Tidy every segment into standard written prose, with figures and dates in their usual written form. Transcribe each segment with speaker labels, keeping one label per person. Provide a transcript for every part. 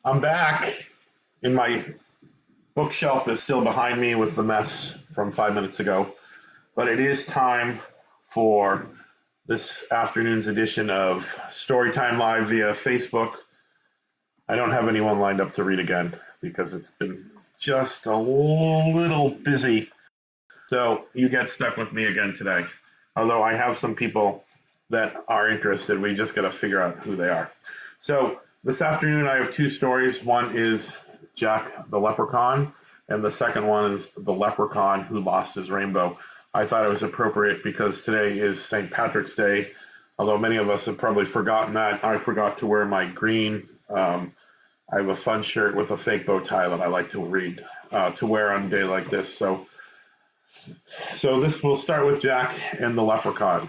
Speaker 1: I'm back, and my bookshelf is still behind me with the mess from 5 minutes ago. But it is time for this afternoon's edition of Storytime Live via Facebook. I don't have anyone lined up to read again because it's been just a little busy. So you get stuck with me again today. Although I have some people that are interested, we just got to figure out who they are. So this afternoon I have two stories. One is Jack the Leprechaun, and the second one is the Leprechaun who lost his rainbow. I thought it was appropriate because today is St. Patrick's Day, although many of us have probably forgotten that. I forgot to wear my green. I have a fun shirt with a fake bow tie that I like to wear on a day like this. So this will start with Jack and the Leprechaun.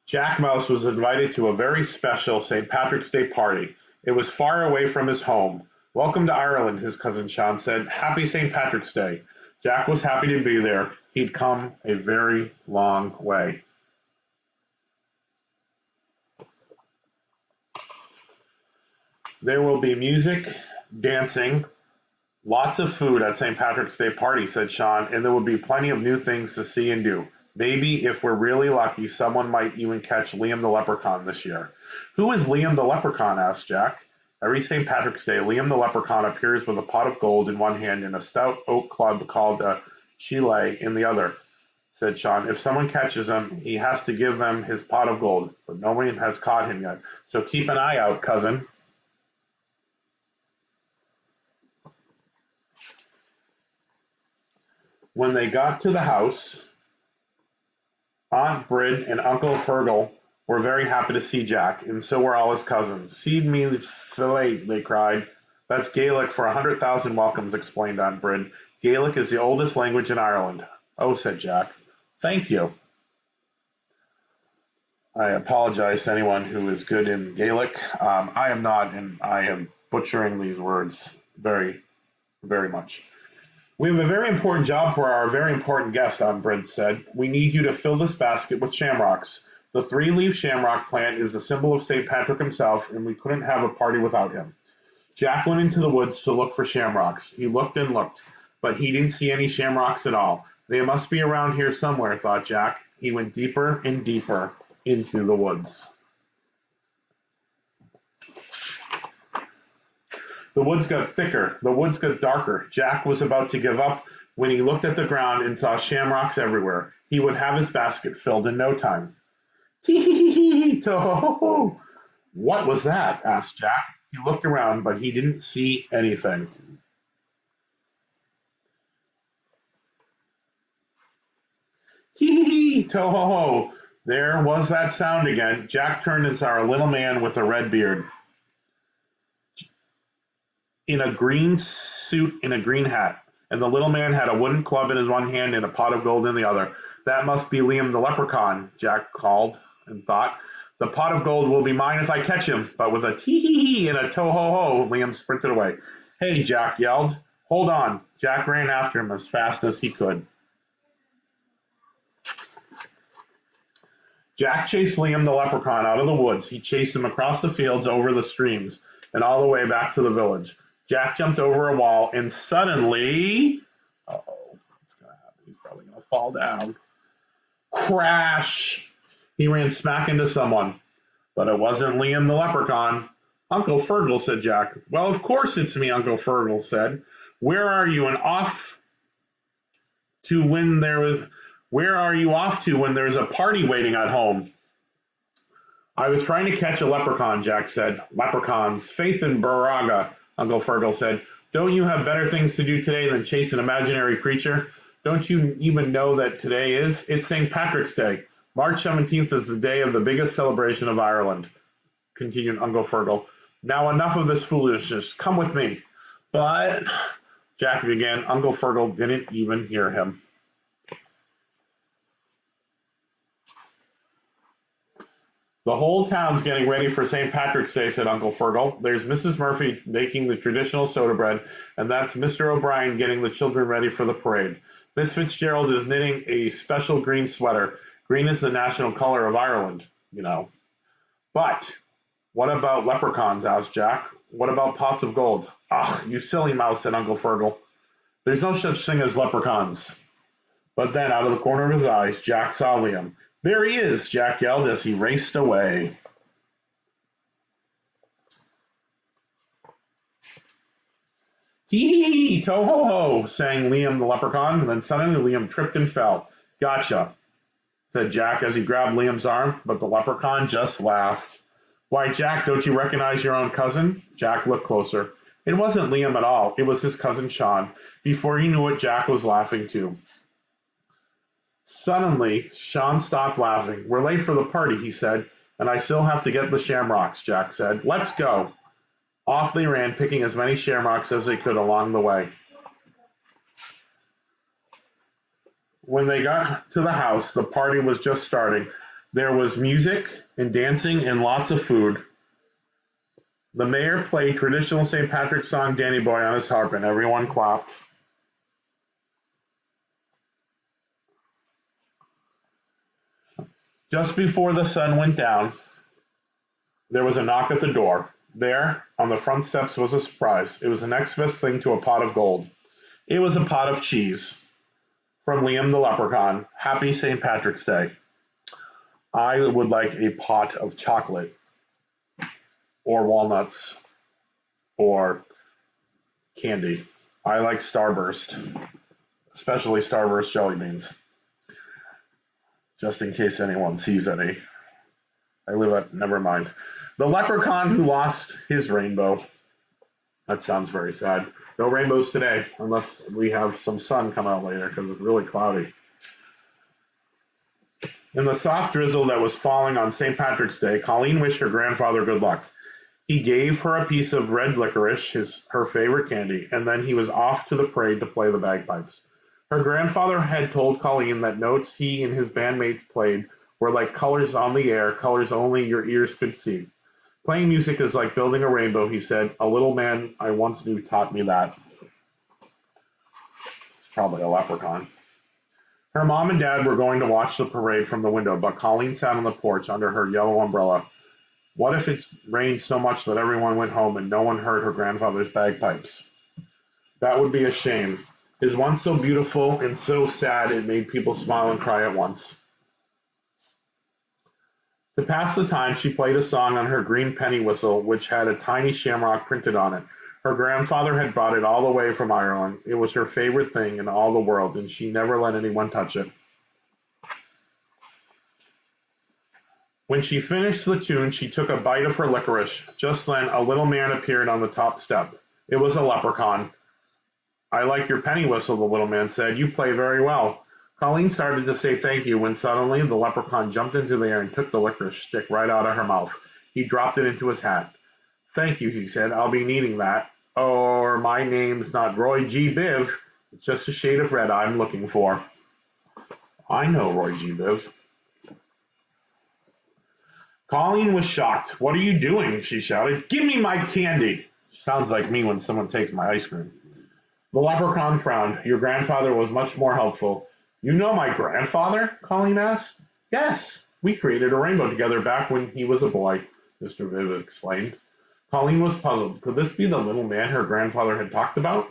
Speaker 1: Jack Mouse was invited to a very special St. Patrick's Day party. It was far away from his home. Welcome to Ireland, his cousin Sean said. Happy St. Patrick's Day. Jack was happy to be there. He'd come a very long way. There will be music, dancing, lots of food at St. Patrick's Day party, said Sean, and there will be plenty of new things to see and do. Maybe, if we're really lucky, someone might even catch Liam the Leprechaun this year. Who is Liam the Leprechaun? Asked Jack. Every St. Patrick's Day, Liam the Leprechaun appears with a pot of gold in one hand and a stout oak club called a chile in the other, said Sean. If someone catches him, he has to give them his pot of gold, but no one has caught him yet. So keep an eye out, cousin. When they got to the house, Aunt Brid and Uncle Fergal were very happy to see Jack, and so were all his cousins. "Seed me fillet," they cried. "That's Gaelic for 100,000 welcomes," explained Aunt Brid. "Gaelic is the oldest language in Ireland." "Oh," said Jack. "Thank you." I apologize to anyone who is good in Gaelic. I am not, and I am butchering these words very, very much. "We have a very important job for our very important guest," Aunt Brid said. "We need you to fill this basket with shamrocks. The three-leaf shamrock plant is the symbol of St. Patrick himself, and we couldn't have a party without him." Jack went into the woods to look for shamrocks. He looked and looked, but he didn't see any shamrocks at all. They must be around here somewhere, thought Jack. He went deeper and deeper into the woods. The woods got thicker. The woods got darker. Jack was about to give up when he looked at the ground and saw shamrocks everywhere. He would have his basket filled in no time. "Tee-hee-hee-hee, to-ho-ho-ho!" "What was that?" asked Jack. He looked around, but he didn't see anything. "Tee-hee-hee, to-ho-ho!" There was that sound again. Jack turned and saw a little man with a red beard, in a green suit and a green hat, and the little man had a wooden club in his one hand and a pot of gold in the other. "That must be Liam the Leprechaun," Jack called and thought. "The pot of gold will be mine if I catch him." But with a tee-hee-hee and a to-ho-ho, Liam sprinted away. "Hey," Jack yelled. "Hold on." Jack ran after him as fast as he could. Jack chased Liam the Leprechaun out of the woods. He chased him across the fields, over the streams, and all the way back to the village. Jack jumped over a wall, and suddenly, what's going to happen? He's probably going to fall down. Crash! He ran smack into someone, but it wasn't Liam the Leprechaun. "Uncle Fergal," said Jack. "Well, of course it's me," Uncle Fergal said. "Where are you off to when there's a party waiting at home?" "I was trying to catch a leprechaun," Jack said. "Leprechauns, faith in Baraga," Uncle Fergal said. "Don't you have better things to do today than chase an imaginary creature? Don't you even know that today is? It's St. Patrick's Day. March 17th is the day of the biggest celebration of Ireland," continued Uncle Fergal. "Now enough of this foolishness. Come with me." "But," Jack began. Uncle Fergal didn't even hear him. "The whole town's getting ready for St. Patrick's Day," said Uncle Fergal. "There's Mrs. Murphy baking the traditional soda bread, and that's Mr. O'Brien getting the children ready for the parade. Miss Fitzgerald is knitting a special green sweater. Green is the national color of Ireland, you know. But What about leprechauns? Asked Jack. What about pots of gold? Ah, you silly mouse, said Uncle Fergal. There's no such thing as leprechauns. But then, out of the corner of his eyes, Jack saw Liam. There he is, Jack yelled as he raced away. Tee-hee, to-ho-ho, sang Liam the leprechaun, and then suddenly Liam tripped and fell. Gotcha, said Jack as he grabbed Liam's arm, but the leprechaun just laughed. Why, Jack, don't you recognize your own cousin? Jack looked closer. It wasn't Liam at all. It was his cousin Sean. Before he knew it, Jack was laughing too. Suddenly, Sean stopped laughing. We're late for the party, he said, and I still have to get the shamrocks, Jack said. Let's go. Off they ran, picking as many shamrocks as they could along the way. When they got to the house, the party was just starting. There was music and dancing and lots of food. The mayor played traditional St. Patrick's song Danny Boy on his harp, and everyone clapped. Just before the sun went down, there was a knock at the door. There, on the front steps, was a surprise. It was the next best thing to a pot of gold. It was a pot of cheese. From Liam the leprechaun. Happy St. Patrick's Day. I would like a pot of chocolate, or walnuts, or candy. I like Starburst, especially Starburst jelly beans, just in case anyone sees any. I live at, never mind. The leprechaun who lost his rainbow. That sounds very sad. No rainbows today, unless we have some sun come out later, because it's really cloudy. In the soft drizzle that was falling on St. Patrick's Day, Colleen wished her grandfather good luck. He gave her a piece of red licorice, her favorite candy, and then he was off to the parade to play the bagpipes. Her grandfather had told Colleen that notes he and his bandmates played were like colors on the air, colors only your ears could see. Playing music is like building a rainbow, he said. A little man I once knew taught me that. It's probably a leprechaun. Her mom and dad were going to watch the parade from the window, but Colleen sat on the porch under her yellow umbrella. What if it rained so much that everyone went home and no one heard her grandfather's bagpipes? That would be a shame. His once so beautiful and so sad it made people smile and cry at once. To pass the time, she played a song on her green penny whistle, which had a tiny shamrock printed on it. Her grandfather had brought it all the way from Ireland. It was her favorite thing in all the world, and she never let anyone touch it. When she finished the tune, she took a bite of her licorice. Just then, a little man appeared on the top step. It was a leprechaun. I like your penny whistle, the little man said. You play very well. Colleen started to say thank you when suddenly the leprechaun jumped into the air and took the licorice stick right out of her mouth. He dropped it into his hat. Thank you, he said. I'll be needing that. Or my name's not Roy G. Biv. It's just a shade of red I'm looking for. I know Roy G. Biv. Colleen was shocked. What are you doing? She shouted. Give me my candy. Sounds like me when someone takes my ice cream. The leprechaun frowned. Your grandfather was much more helpful. You know my grandfather? Colleen asked. Yes, we created a rainbow together back when he was a boy, Mr. Viv explained. Colleen was puzzled. Could this be the little man her grandfather had talked about?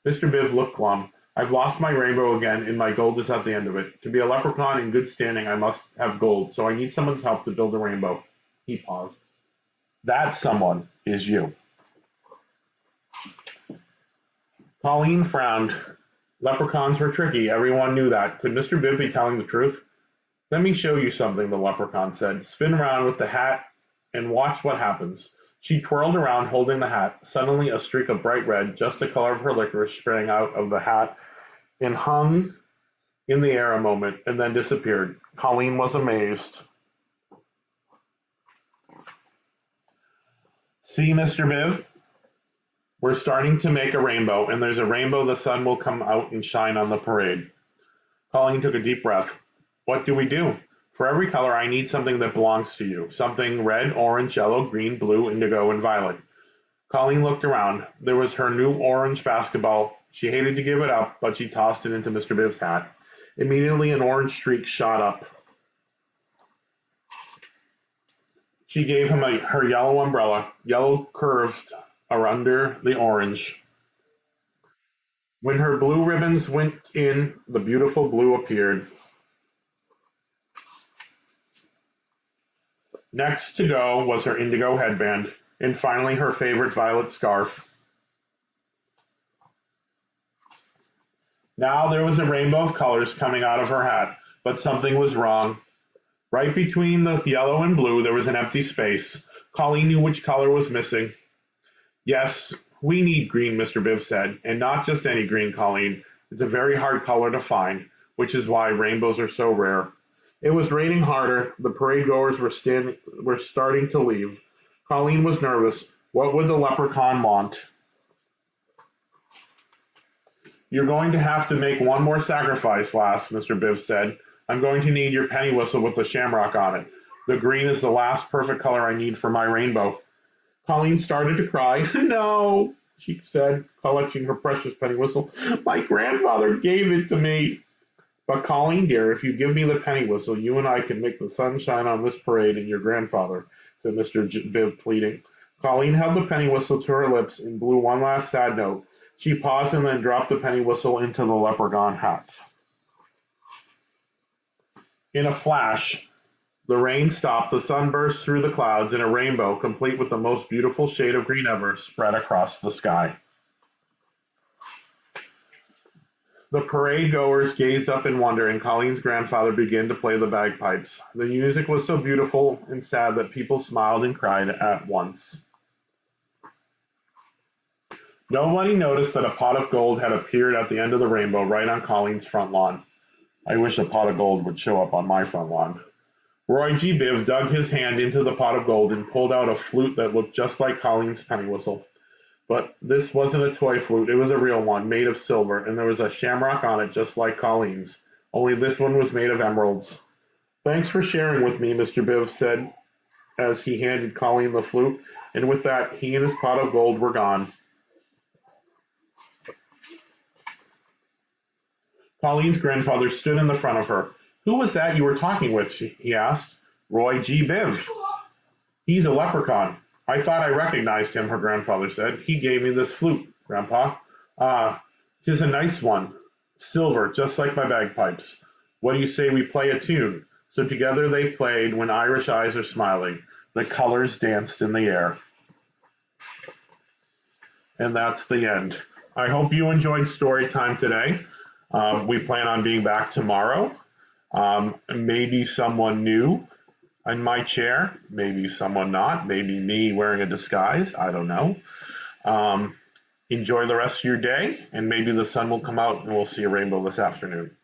Speaker 1: Mr. Biv looked glum. I've lost my rainbow again, and my gold is at the end of it. To be a leprechaun in good standing, I must have gold, so I need someone's help to build a rainbow. He paused. That someone is you. Colleen frowned. Leprechauns were tricky. Everyone knew that. Could Mr. Biv be telling the truth? Let me show you something, the leprechaun said. Spin around with the hat and watch what happens. She twirled around holding the hat. Suddenly a streak of bright red, just the color of her licorice, sprang out of the hat and hung in the air a moment and then disappeared. Colleen was amazed. See, Mr. Biv? We're starting to make a rainbow, and there's a rainbow the sun will come out and shine on the parade. Colleen took a deep breath. What do we do? For every color, I need something that belongs to you. Something red, orange, yellow, green, blue, indigo, and violet. Colleen looked around. There was her new orange basketball. She hated to give it up, but she tossed it into Mr. Biv's hat. Immediately, an orange streak shot up. She gave him her yellow umbrella, yellow curved under the orange. When her blue ribbons went in, the beautiful blue appeared. Next to go was her indigo headband, and finally her favorite violet scarf. Now there was a rainbow of colors coming out of her hat, but something was wrong. Right between the yellow and blue there was an empty space. Colleen knew which color was missing. Yes, we need green, Mr. Biv said, and not just any green, Colleen. It's a very hard color to find, which is why rainbows are so rare. It was raining harder. The parade goers were starting to leave. Colleen was nervous. What would the leprechaun want? You're going to have to make one more sacrifice, lass, Mr. Biv said. I'm going to need your penny whistle with the shamrock on it. The green is the last perfect color I need for my rainbow. Colleen started to cry. No, she said, clutching her precious penny whistle. My grandfather gave it to me. But Colleen, dear, if you give me the penny whistle, you and I can make the sun shine on this parade and your grandfather, said Mr. Biv, pleading. Colleen held the penny whistle to her lips and blew one last sad note. She paused and then dropped the penny whistle into the leprechaun hat. In a flash, the rain stopped, the sun burst through the clouds, and a rainbow, complete with the most beautiful shade of green ever, spread across the sky. The parade goers gazed up in wonder, and Colleen's grandfather began to play the bagpipes. The music was so beautiful and sad that people smiled and cried at once. Nobody noticed that a pot of gold had appeared at the end of the rainbow right on Colleen's front lawn. I wish a pot of gold would show up on my front lawn. Roy G. Biv dug his hand into the pot of gold and pulled out a flute that looked just like Colleen's penny whistle. But this wasn't a toy flute, it was a real one, made of silver, and there was a shamrock on it just like Colleen's, only this one was made of emeralds. Thanks for sharing with me, Mr. Biv said as he handed Colleen the flute, and with that he and his pot of gold were gone. Colleen's grandfather stood in the front of her. Who was that you were talking with? He asked. Roy G. Biv. He's a leprechaun. I thought I recognized him, her grandfather said. He gave me this flute, Grandpa. Ah, 'tis a nice one. Silver, just like my bagpipes. What do you say we play a tune? So together they played When Irish Eyes Are Smiling. The colors danced in the air. And that's the end. I hope you enjoyed story time today. We plan on being back tomorrow. Maybe someone new in my chair, maybe someone not, maybe me wearing a disguise, I don't know. Enjoy the rest of your day, and maybe the sun will come out and we'll see a rainbow this afternoon.